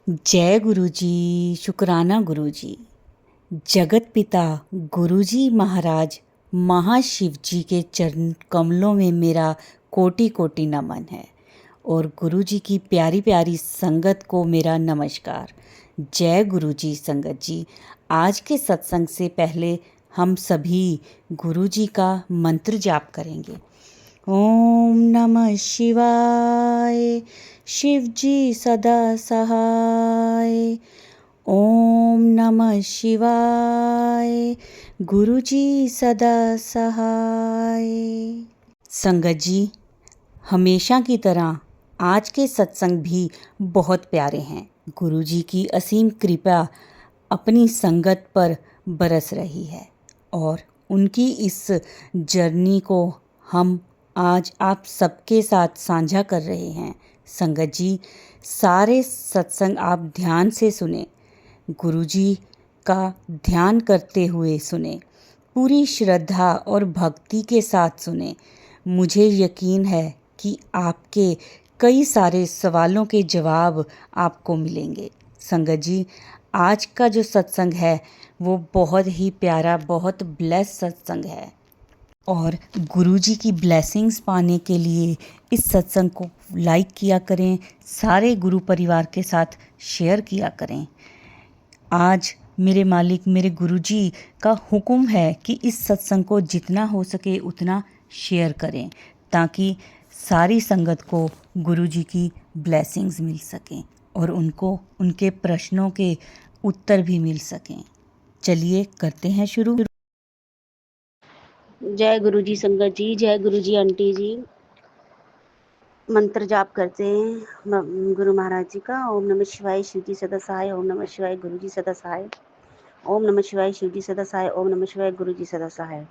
जय गुरुजी, शुक्राना गुरुजी। जगत पिता गुरुजी महाराज महाशिव जी के चरण कमलों में मेरा कोटि कोटि नमन है और गुरुजी की प्यारी प्यारी संगत को मेरा नमस्कार। जय गुरुजी संगत जी। आज के सत्संग से पहले हम सभी गुरुजी का मंत्र जाप करेंगे। ओम नमः शिवाय, शिव जी सदा सहाय। ओम नमः शिवाय, गुरु जी सदा सहाय। संगत जी, हमेशा की तरह आज के सत्संग भी बहुत प्यारे हैं। गुरु जी की असीम कृपा अपनी संगत पर बरस रही है और उनकी इस जर्नी को हम आज आप सबके साथ साझा कर रहे हैं। संगत जी, सारे सत्संग आप ध्यान से सुने, गुरुजी का ध्यान करते हुए सुने, पूरी श्रद्धा और भक्ति के साथ सुने। मुझे यकीन है कि आपके कई सारे सवालों के जवाब आपको मिलेंगे। संगत जी, आज का जो सत्संग है वो बहुत ही प्यारा, बहुत ब्लेस सत्संग है और गुरुजी की ब्लेसिंग्स पाने के लिए इस सत्संग को लाइक किया करें, सारे गुरु परिवार के साथ शेयर किया करें। आज मेरे मालिक मेरे गुरुजी का हुक्म है कि इस सत्संग को जितना हो सके उतना शेयर करें ताकि सारी संगत को गुरुजी की ब्लेसिंग्स मिल सकें और उनको उनके प्रश्नों के उत्तर भी मिल सकें। चलिए करते हैं शुरू। जय गुरुजी संगत जी, जय गुरुजी आंटी जी। मंत्र जाप करते हैं गुरु महाराज जी का। ओम नमः शिवाय, शिव जी सदा सहाय। ओम नमः शिवाय, गुरु जी सदा सहाय। ओम नमः शिवाय, शिव जी सदा सहाय। ओम नमः शिवाय, गुरु जी सदा सहाय।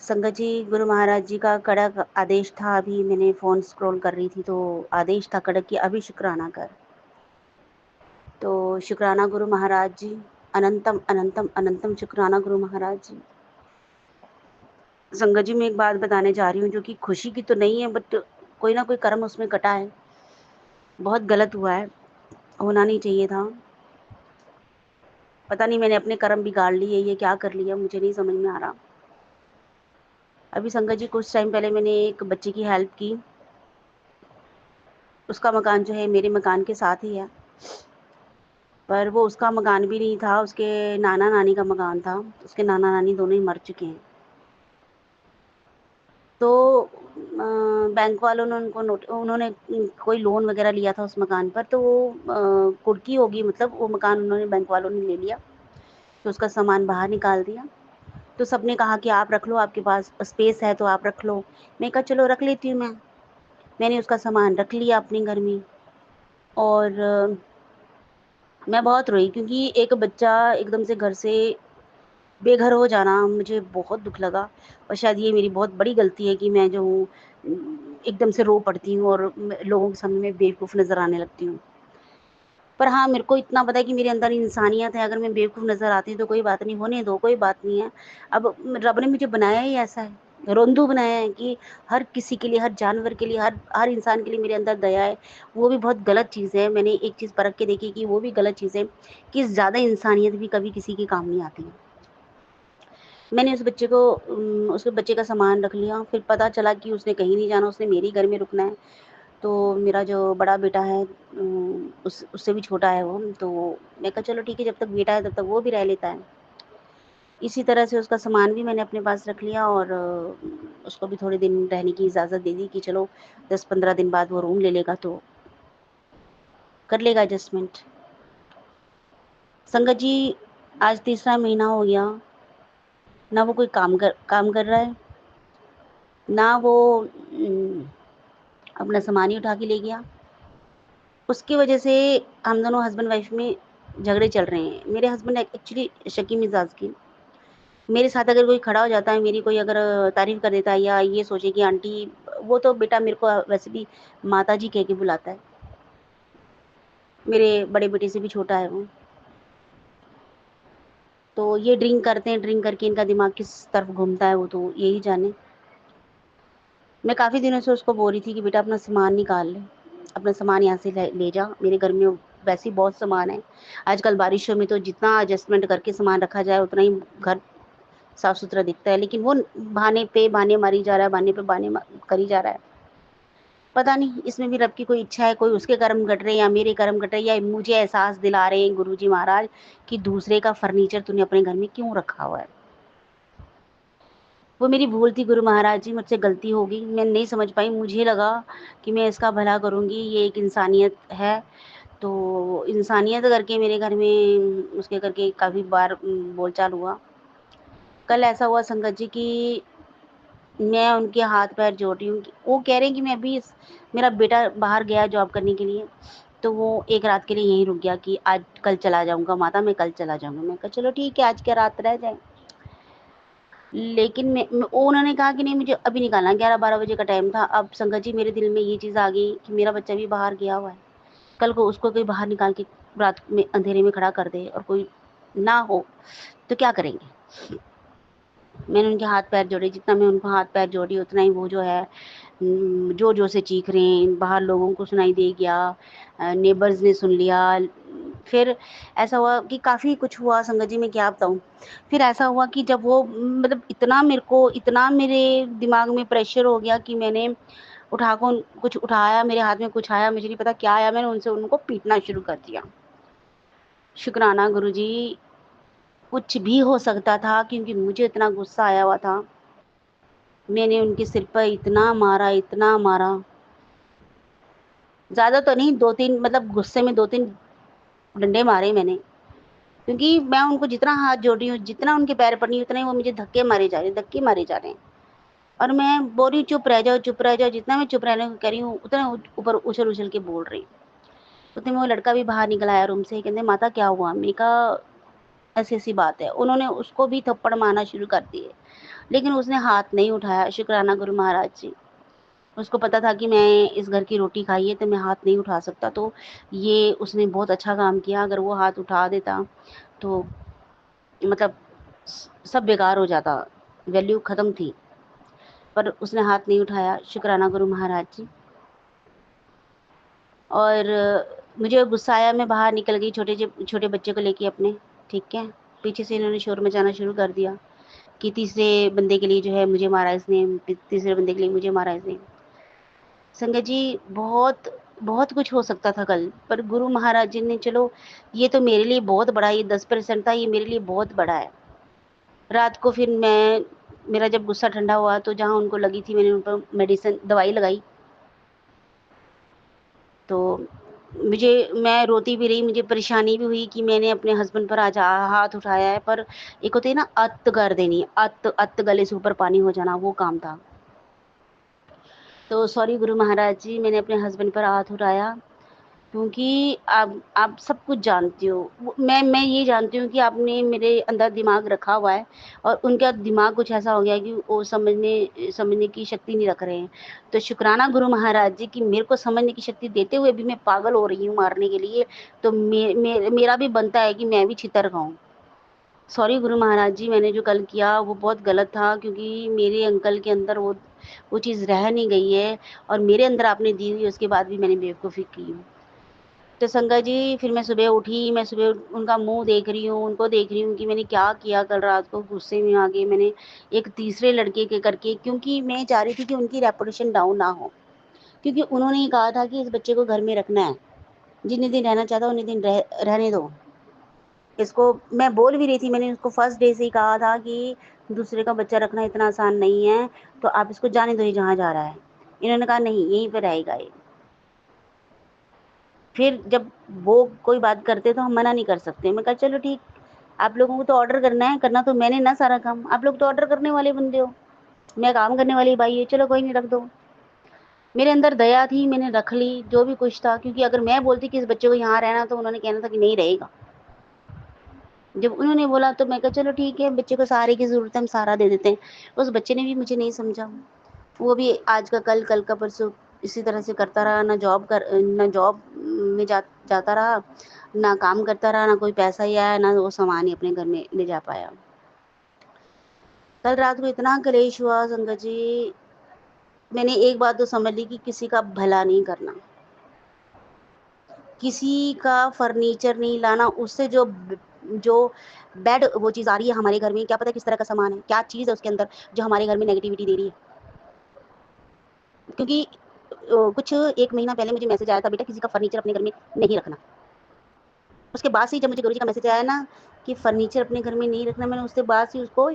संगत जी, गुरु महाराज जी का कड़क आदेश था। अभी मैंने फोन स्क्रॉल कर रही थी तो आदेश था कड़क कि अभी शुक्राना कर। तो शुक्राना गुरु महाराज जी, अनंतम अनंतम अनंतम शुक्राना गुरु महाराज जी। संगत जी, मैं एक बात बताने जा रही हूँ जो कि खुशी की तो नहीं है, बट कोई ना कोई कर्म उसमें कटा है। बहुत गलत हुआ है, होना नहीं चाहिए था। पता नहीं मैंने अपने कर्म बिगाड़ लिए, ये क्या कर लिया मुझे नहीं समझ में आ रहा। अभी संगत जी कुछ टाइम पहले मैंने एक बच्चे की हेल्प की। उसका मकान जो है मेरे मकान के साथ ही है, पर वो उसका मकान भी नहीं था, उसके नाना नानी का मकान था। उसके नाना नानी दोनों ही मर चुके हैं। तो बैंक वालों ने उन्होंने कोई लोन वगैरह लिया था उस मकान पर, तो वो कुर्की होगी, मतलब वो मकान उन्होंने बैंक वालों ने ले लिया। तो उसका सामान बाहर निकाल दिया। तो सबने कहा कि आप रख लो, आपके पास स्पेस है तो आप रख लो। मैं कहा चलो रख लेती हूँ। मैंने उसका सामान रख लिया अपने घर में और मैं बहुत रोई क्योंकि एक बच्चा एकदम से घर से बेघर हो जाना मुझे बहुत दुख लगा। और शायद ये मेरी बहुत बड़ी गलती है कि मैं जो हूँ एकदम से रो पड़ती हूँ और लोगों के सामने मैं बेवकूफ़ नज़र आने लगती हूँ। पर हाँ, मेरे को इतना पता है कि मेरे अंदर इंसानियत है। अगर मैं बेवकूफ़ नज़र आती हूँ तो कोई बात नहीं, होने दो, कोई बात नहीं है। अब रब ने मुझे बनाया ही ऐसा है, रोंदू बनाया है कि हर किसी के लिए, हर जानवर के लिए, हर हर इंसान के लिए मेरे अंदर दया है। वो भी बहुत गलत चीज़ है। मैंने एक चीज़ परख के देखी कि वो भी गलत चीज़ है कि ज़्यादा इंसानियत भी कभी किसी के काम नहीं आती है। मैंने उस बच्चे का सामान रख लिया। फिर पता चला कि उसने कहीं नहीं जाना, उसने मेरे ही घर में रुकना है। तो मेरा जो बड़ा बेटा है उससे भी छोटा है वो, तो मैं कहा चलो ठीक है, जब तक बेटा है तब तक वो भी रह लेता है। इसी तरह से उसका सामान भी मैंने अपने पास रख लिया और उसको भी थोड़े दिन रहने की इजाज़त दे दी कि चलो 10-15 दिन बाद वो रूम ले लेगा तो कर लेगा एडजस्टमेंट। संगत जी, आज तीसरा महीना हो गया, ना वो कोई काम कर रहा है, ना वो अपना सामान ही उठा के ले गया। उसकी वजह से हम दोनों हस्बैंड वाइफ में झगड़े चल रहे हैं। मेरे हस्बैंड एक्चुअली शकी मिजाज के, मेरे साथ अगर कोई खड़ा हो जाता है, मेरी कोई अगर तारीफ कर देता है या ये सोचे कि आंटी, वो तो बेटा मेरे को वैसे भी माता जी कह के बुलाता है। मेरे बड़े बेटे से भी छोटा है वो। तो ये ड्रिंक करते हैं, ड्रिंक करके इनका दिमाग किस तरफ घूमता है वो तो यही जाने। मैं काफ़ी दिनों से उसको बोल रही थी कि बेटा अपना सामान निकाल ले, अपना सामान यहाँ से ले जा, मेरे घर में वैसे ही बहुत सामान है। आजकल बारिशों में तो जितना एडजस्टमेंट करके सामान रखा जाए उतना ही घर साफ-सुथरा दिखता है, लेकिन वो बहाने पे बहाने मारी जा रहा है, बहाने पे बहाने करी जा रहा है। पता नहीं इसमें भी रब की कोई इच्छा है, कोई उसके कर्म घट रहे हैं या मेरे कर्म घट रहे हैं, या मुझे एहसास दिला रहे हैं गुरुजी महाराज कि दूसरे का फर्नीचर तूने अपने घर में क्यों रखा हुआ है। वो मेरी भूल थी गुरु महाराज जी, मुझसे गलती हो गई, मैं नहीं समझ पाई। मुझे लगा कि मैं इसका भला करूँगी, ये एक इंसानियत है, तो इंसानियत करके मेरे घर में उसके करके काफ़ी बार बोलचाल हुआ। कल ऐसा हुआ संगत जी कि मैं उनके हाथ-पैर जोड़ रही हूँ कि वो कह रहे हैं कि मैं अभी मेरा बेटा बाहर गया जॉब करने के लिए, तो वो एक रात के लिए यहीं रुक गया कि आज कल चला जाऊँगा माता, मैं कल चला जाऊँगा। मैं कहा चलो ठीक है, आज क्या रात रह जाए। लेकिन उन्होंने कहा कि नहीं मुझे अभी निकालना है, 11-12 बजे का टाइम था। अब संगत जी मेरे दिल में ये चीज़ आ गई कि मेरा बच्चा भी बाहर गया हुआ है। कल को उसको कोई बाहर निकाल के रात में अंधेरे में खड़ा कर दे और कोई ना हो, तो क्या करेंगे? मैंने उनके हाथ-पैर जोड़े, जितना मैं उनको हाथ-पैर जोड़ी उतना ही वो जो है ज़ोर-ज़ोर से चीख रहे हैं, बाहर लोगों को सुनाई दे गया, नेबर्स ने सुन लिया। फिर ऐसा हुआ कि काफ़ी कुछ हुआ संगत जी, मैं क्या बताऊँ। फिर ऐसा हुआ कि जब वो मतलब इतना मेरे दिमाग में प्रेशर हो गया कि मैंने कुछ उठाया, मेरे हाथ में कुछ आया, मुझे नहीं पता क्या आया, मैंने उनको पीटना शुरू कर दिया। शुक्राना गुरुजी, कुछ भी हो सकता था क्योंकि मुझे इतना गुस्सा आया हुआ था। मैंने उनके सिर पर इतना मारा, ज़्यादा तो नहीं, 2-3 मतलब गुस्से में 2-3 डंडे मारे मैंने, क्योंकि मैं उनको जितना हाथ जोड़ रही हूँ, जितना उनके पैर पड़ रही हूँ, उतना ही वो मुझे धक्के मारे जा रहे हैं। और मैं बोल रही हूँ चुप रह जाओ, जितना मैं चुप रहने को कह रही हूँ, उतना ऊपर उछल-उछल के बोल रही हूँ। उतने में वो लड़का भी बाहर निकल आया रूम से, कहते माता क्या हुआ? मैंने कहा ऐसी-ऐसी बात है। उन्होंने उसको भी थप्पड़ मारना शुरू कर दिए, लेकिन उसने हाथ नहीं उठाया। शुक्राना गुरु महाराज जी। उसको पता था कि मैं इस घर की रोटी खाई है, तो मैं हाथ नहीं उठा सकता, तो ये उसने बहुत अच्छा काम किया। अगर वो हाथ उठा देता तो मतलब सब बेकार हो जाता, वैल्यू खत्म थी। पर उसने हाथ नहीं उठाया, शुक्राना गुरु महाराज जी। और मुझे गुस्सा आया, मैं बाहर निकल गई छोटे बच्चे को लेके अपने, ठीक है। पीछे से इन्होंने शोर मचाना शुरू कर दिया कि तीसरे बंदे के लिए जो है मुझे मारा इसने, तीसरे बंदे के लिए मुझे मारा इसने। संगत जी बहुत कुछ हो सकता था कल, पर गुरु महाराज जी ने चलो ये तो मेरे लिए बहुत बड़ा, ये 10% था, ये मेरे लिए बहुत बड़ा है। रात को फिर मेरा जब गुस्सा ठंडा हुआ तो जहाँ उनको लगी थी मैंने उन पर दवाई लगाई। तो मैं रोती भी रही, मुझे परेशानी भी हुई कि मैंने अपने हस्बैंड पर आज हाथ उठाया है, पर एक होती है ना अत कर देनी, अत गले से ऊपर पानी हो जाना, वो काम था। तो सॉरी गुरु महाराज जी, मैंने अपने हस्बैंड पर हाथ उठाया, क्योंकि आप सब कुछ जानती हो। मैं ये जानती हूँ कि आपने मेरे अंदर दिमाग रखा हुआ है और उनका दिमाग कुछ ऐसा हो गया है कि वो समझने की शक्ति नहीं रख रहे हैं। तो शुक्राना गुरु महाराज जी कि मेरे को समझने की शक्ति देते हुए भी मैं पागल हो रही हूँ मारने के लिए, तो मेरा भी बनता है कि मैं भी छितर खाऊँ। सॉरी गुरु महाराज जी, मैंने जो कल किया वो बहुत गलत था, क्योंकि मेरे अंकल के अंदर वो चीज़ रह नहीं गई है और मेरे अंदर आपने दी हुई, उसके बाद भी मैंने बेवकूफ़ी की हूँ। तो संगत जी फिर मैं सुबह उठी, मैं सुबह उनका मुँह देख रही हूँ, उनको देख रही हूँ कि मैंने क्या किया कल रात को, गुस्से में आके मैंने एक तीसरे लड़के के करके, क्योंकि मैं चाह रही थी कि उनकी रेपुटेशन डाउन ना हो। क्योंकि उन्होंने ही कहा था कि इस बच्चे को घर में रखना है, जितने दिन रहना चाहता उतने दिन रहने दो। इसको मैं बोल भी रही थी, मैंने उसको फर्स्ट डे से ही कहा था कि दूसरे का बच्चा रखना इतना आसान नहीं है, तो आप इसको जाने दो, ये जहाँ जा रहा है। इन्होंने कहा नहीं, यहीं पे रहेगा ये। फिर जब वो कोई बात करते तो हम मना नहीं कर सकते। मैं कहा चलो ठीक, आप लोगों को तो ऑर्डर करना है, करना तो मैंने ना सारा काम, आप लोग तो ऑर्डर करने वाले बंदे हो, मैं काम करने वाली बाई है, चलो कोई नहीं, रख दो। मेरे अंदर दया थी, मैंने रख ली जो भी कुछ था, क्योंकि अगर मैं बोलती कि इस बच्चे को यहाँ रहना, तो उन्होंने कहना था कि नहीं रहेगा। जब उन्होंने बोला तो मैं कहा चलो ठीक है, बच्चे को सहारे की ज़रूरत है, हम सहारा दे देते हैं। उस बच्चे ने भी मुझे नहीं समझा। वो भी आज का कल का परसों इसी तरह से करता रहा, ना जॉब में जाता रहा, ना काम करता रहा, ना कोई पैसा ही आया, ना वो सामान ही अपने घर में ले जा पाया। कल रात को इतना कलेश हुआ संगत जी, मैंने एक बात तो समझ ली कि किसी का भला नहीं करना। किसी का फर्नीचर नहीं लाना, उससे जो बैड वो चीज़ आ रही है हमारे घर में, क्या पता किस तरह का सामान है, क्या चीज़ है उसके अंदर जो हमारे घर में नेगेटिविटी दे रही है। क्योंकि कुछ 1 महीना पहले मुझे मैसेज आया था, बेटा किसी का फर्नीचर अपने घर में नहीं रखना। उसके बाद से ही जब मुझे गुरुजी का मैसेज आया ना कि फर्नीचर अपने घर में नहीं रखना, मैंने उसके बाद से उसको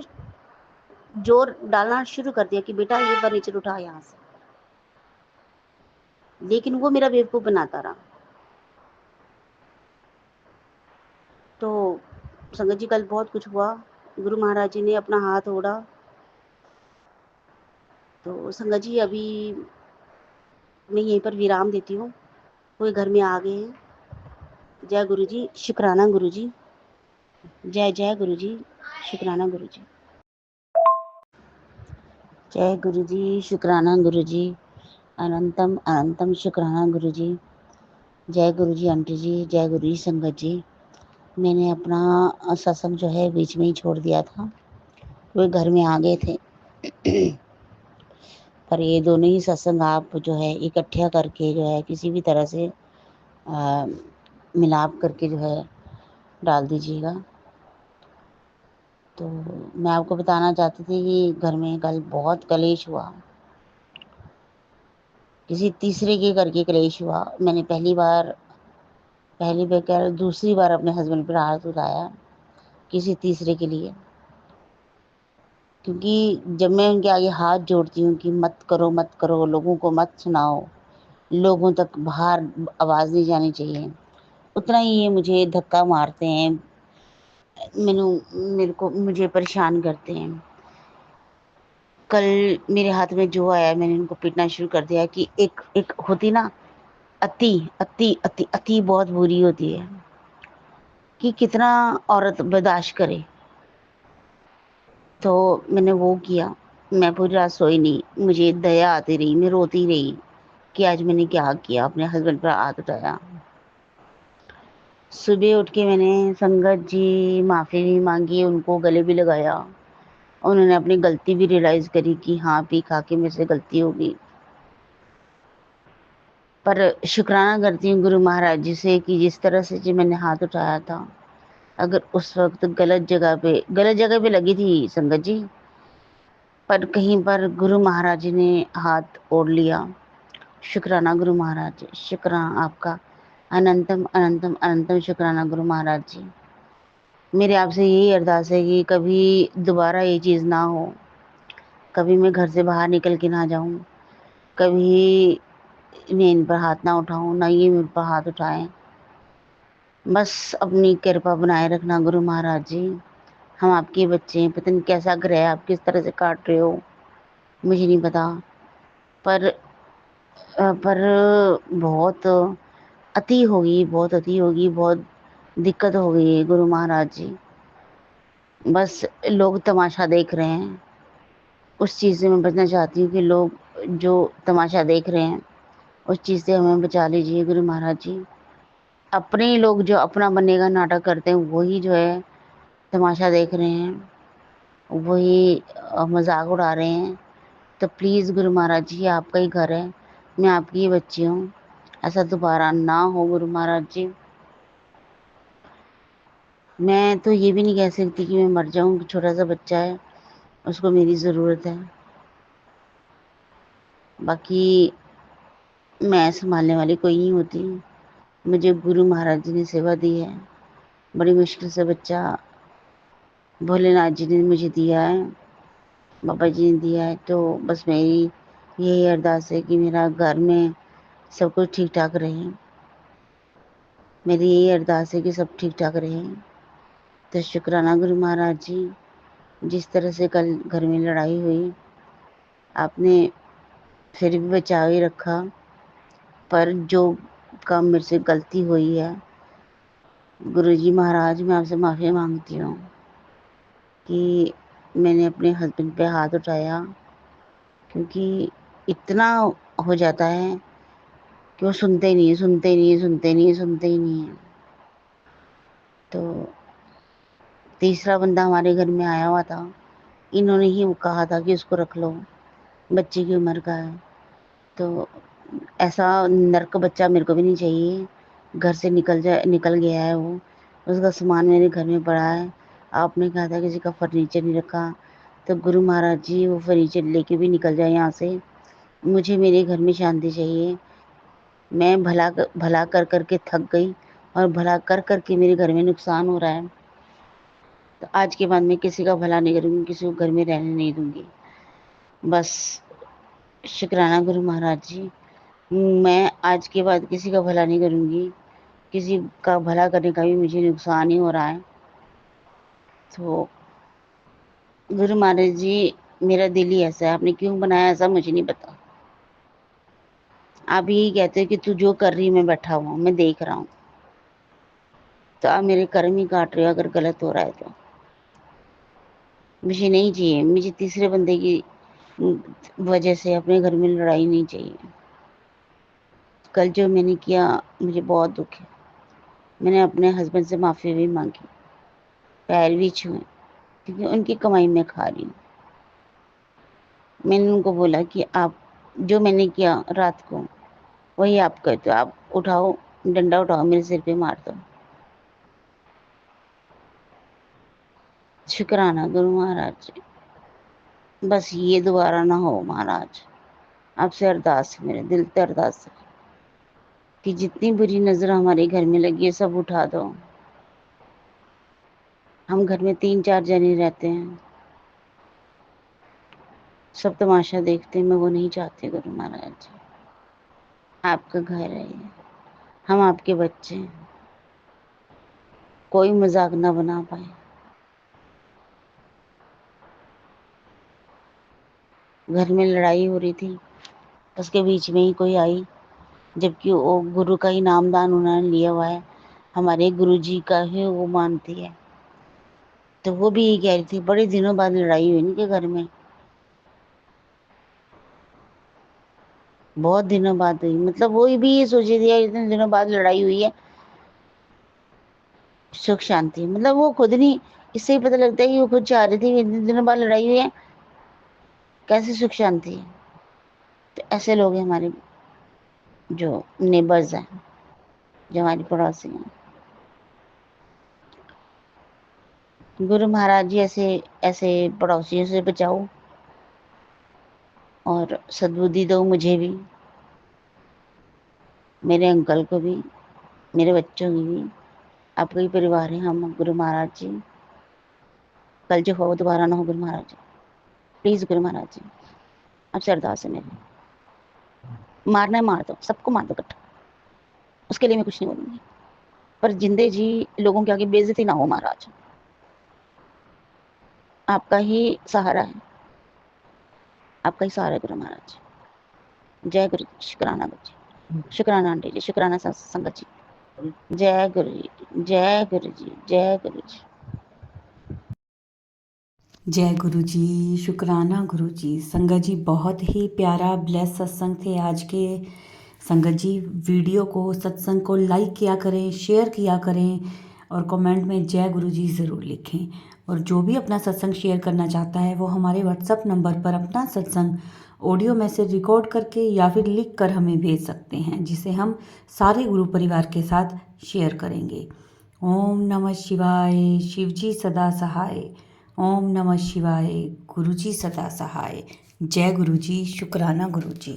ज़ोर डालना शुरू कर दिया कि बेटा ये फर्नीचर उठा यहाँ से। लेकिन वो मेरा बेवकूफ़ बनाता रहा। तो संगत जी कल बहुत कुछ हुआ। गुरु महाराज जी ने अपना हाथ ओढ़ा। तो संगत जी अभी मैं यहीं पर विराम देती हूँ। कोई घर में आ गए हैं। जय गुरु जी, शुक्राना गुरु जी। जय जय गुरु जी, शुक्राना गुरु जी। जय गुरु जी, शुक्राना गुरु जी। अनंतम अनंतम शुक्राना गुरु जी। जय गुरु जी आंटी जी, जय गुरु जी संगत जी। मैंने अपना सत्संग जो है बीच में ही छोड़ दिया था। वे घर में आ गए थे। पर ये दोनों ही सत्संग आप जो है इकट्ठा करके जो है किसी भी तरह से मिलाप करके जो है डाल दीजिएगा। तो मैं आपको बताना चाहती थी कि घर में कल बहुत कलेश हुआ। किसी तीसरे के करके कलेश हुआ। मैंने पहली बार क्या दूसरी बार अपने हस्बैंड पर हाथ उठाया किसी तीसरे के लिए। क्योंकि जब मैं उनके आगे हाथ जोड़ती हूँ कि मत करो, लोगों को मत सुनाओ, लोगों तक बाहर आवाज़ नहीं जानी चाहिए, उतना ही ये मुझे धक्का मारते हैं। मुझे परेशान करते हैं। कल मेरे हाथ में जो आया मैंने उनको पीटना शुरू कर दिया कि एक एक होती ना अति अति अति अति बहुत बुरी होती है कि कितना औरत बर्दाश्त करे। तो मैंने वो किया। मैं पूरी रात सोई नहीं। मुझे दया आती रही, मैं रोती रही कि आज मैंने क्या किया, अपने हस्बैंड पर हाथ उठाया। सुबह उठ के मैंने संगत जी माफ़ी भी मांगी, उनको गले भी लगाया। उन्होंने अपनी गलती भी रियलाइज़ करी कि हाँ पी खा के मेरे से गलती हो गई। पर शुक्राना करती हूँ गुरु महाराज जी से कि जिस तरह से जी मैंने हाथ उठाया था, अगर उस वक्त गलत जगह पे लगी थी संगत जी, पर कहीं पर गुरु महाराज जी ने हाथ ओढ़ लिया। शुक्राना गुरु महाराज जी, शुक्राना आपका, अनंतम अनंतम अनंतम शुक्राना गुरु महाराज जी। मेरे आपसे यही अरदास है कि कभी दोबारा ये चीज़ ना हो, कभी मैं घर से बाहर निकल के ना जाऊं, कभी मैं इन पर हाथ ना उठाऊं, ना ये मेरे पर हाथ उठाएं। बस अपनी कृपा बनाए रखना गुरु महाराज जी। हम आपके बच्चे हैं, पता नहीं कैसा ग्रह आप किस तरह से काट रहे हो, मुझे नहीं पता। पर पर बहुत बहुत अति होगी, बहुत दिक्कत हो गई है गुरु महाराज जी। बस लोग तमाशा देख रहे हैं, उस चीज़ से मैं बचना चाहती हूँ कि लोग जो तमाशा देख रहे हैं उस चीज़ से हमें बचा लीजिए गुरु महाराज जी। अपने ही लोग जो अपना बनने का नाटक करते हैं वही जो है तमाशा देख रहे हैं, वही मजाक उड़ा रहे हैं। तो प्लीज़ गुरु महाराज जी, आपका ही घर है, मैं आपकी ही बच्ची हूँ, ऐसा दोबारा ना हो गुरु महाराज जी। मैं तो ये भी नहीं कह सकती कि मैं मर जाऊँ, छोटा सा बच्चा है, उसको मेरी ज़रूरत है। बाकी मैं संभालने वाली कोई नहीं होती। मुझे गुरु महाराज जी ने सेवा दी है, बड़ी मुश्किल से बच्चा भोलेनाथ जी ने मुझे दिया है, बाबा जी ने दिया है। तो बस मेरी यही अरदास है कि मेरा घर में सब कुछ ठीक ठाक रहे। मेरी यही अरदास है कि सब ठीक ठाक रहे। तो शुक्राना गुरु महाराज जी, जिस तरह से कल घर में लड़ाई हुई आपने फिर भी बचाव ही रखा। पर जो काम मेरे से गलती हुई है गुरु जी महाराज, मैं आपसे माफ़ी मांगती हूँ कि मैंने अपने हस्बैंड पे हाथ उठाया। क्योंकि इतना हो जाता है कि वो सुनते ही नहीं, सुनते ही नहीं, सुनते ही नहीं, सुनते ही नहीं है। तो तीसरा बंदा हमारे घर में आया हुआ था, इन्होंने ही कहा था कि उसको रख लो, बच्चे की उम्र का है। तो ऐसा नर्क बच्चा मेरे को भी नहीं चाहिए घर से निकल गया है वो, उसका सामान मेरे घर में पड़ा है। आपने कहा था किसी का फर्नीचर नहीं रखा, तो गुरु महाराज जी वो फर्नीचर लेके भी निकल जाए यहाँ से। मुझे मेरे घर में शांति चाहिए। मैं भला कर कर के थक गई और भला कर कर के मेरे घर में नुकसान हो रहा है। तो आज के बाद मैं किसी का भला नहीं करूँगी, किसी को घर में रहने नहीं दूँगी। बस शुक्राना गुरु महाराज जी, मैं आज के बाद किसी का भला नहीं करूँगी। किसी का भला करने का भी मुझे नुकसान ही हो रहा है। तो गुरु महाराज जी, मेरा दिल ही ऐसा है, आपने क्यों बनाया ऐसा मुझे नहीं पता। आप यही कहते हो कि तू जो कर रही है मैं बैठा हुआ हूँ, मैं देख रहा हूँ। तो आप मेरे कर्म ही काट रहे हो अगर गलत हो रहा है तो। मुझे नहीं चाहिए, मुझे तीसरे बंदे की वजह से अपने घर में लड़ाई नहीं चाहिए। कल जो मैंने किया मुझे बहुत दुख है। मैंने अपने हस्बैंड से माफ़ी भी मांगी, पैर भी छुए, क्योंकि उनकी कमाई मैं खा रही हूँ। मैंने उनको बोला कि आप जो मैंने किया रात को वही आप करते हो, आप उठाओ, डंडा उठाओ, मेरे सिर पे मार दो। शुक्राना गुरु महाराज जी, बस ये दोबारा ना हो महाराज। आपसे अरदास है, मेरे दिल से अरदास है कि जितनी बुरी नज़र हमारे घर में लगी है सब उठा दो। हम घर में 3-4 जने रहते हैं, सब तमाशा देखते हैं, मैं वो नहीं चाहती गुरु महाराज जी। आपका घर है ये, हम आपके बच्चे हैं, कोई मजाक ना बना पाए। घर में लड़ाई हो रही थी, उसके बीच में ही कोई आई, जबकि वो गुरु का ही नामदान उन्होंने लिया हुआ है, हमारे गुरु जी का ही वो मानती है। तो वो भी यही कह रही थी, बड़े दिनों बाद लड़ाई हुई इनके घर में, बहुत दिनों बाद हुई। मतलब वो भी ये सोच रही थी इतने दिनों बाद लड़ाई हुई है, सुख शांति। मतलब वो खुद नहीं, इससे ही पता लगता है कि वो खुद चाह रही थी इतने दिनों बाद लड़ाई हुई है, कैसे सुख शांति है। तो ऐसे लोग हैं हमारे जो नेबर्स हैं, जो हमारी पड़ोसी हैं। गुरु महाराज जी ऐसे ऐसे पड़ोसियों से बचाओ और सद्बुद्धि दो मुझे भी, मेरे अंकल को भी, मेरे बच्चों की भी। आपका ही परिवार है हम गुरु महाराज जी। कल जो हो दोबारा ना हो गुरु महाराज जी, प्लीज़ गुरु महाराज जी, आपसे अरदास है मेरी। मारना है मार दो, सबको मार दो इकट्ठा, उसके लिए मैं कुछ नहीं बोलूँगी, पर जिंदे जी लोगों के आगे बेइज्जती ना हो महाराज। आपका ही सहारा है, आपका ही सहारा है गुरु महाराज। जय गुरु जी, शुक्राना गुरु जी, शुक्राना आंटी जी, शुक्राना संगत जी। जय गुरु जी, जय गुरु जी, जय गुरु जी। जय गुरु जी, शुक्राना गुरु जी। संगत जी, बहुत ही प्यारा ब्लेस सत्संग थे आज के। संगत जी, वीडियो को, सत्संग को लाइक किया करें, शेयर किया करें और कमेंट में जय गुरु जी ज़रूर लिखें। और जो भी अपना सत्संग शेयर करना चाहता है वो हमारे व्हाट्सएप नंबर पर अपना सत्संग ऑडियो मैसेज रिकॉर्ड करके या फिर लिख कर हमें भेज सकते हैं, जिसे हम सारे गुरु परिवार के साथ शेयर करेंगे। ओम नमः शिवाय, शिवजी सदा सहाय। ओम नमः शिवाय, गुरु जी सदा सहाय। जय गुरु जी, शुक्राना गुरु जी।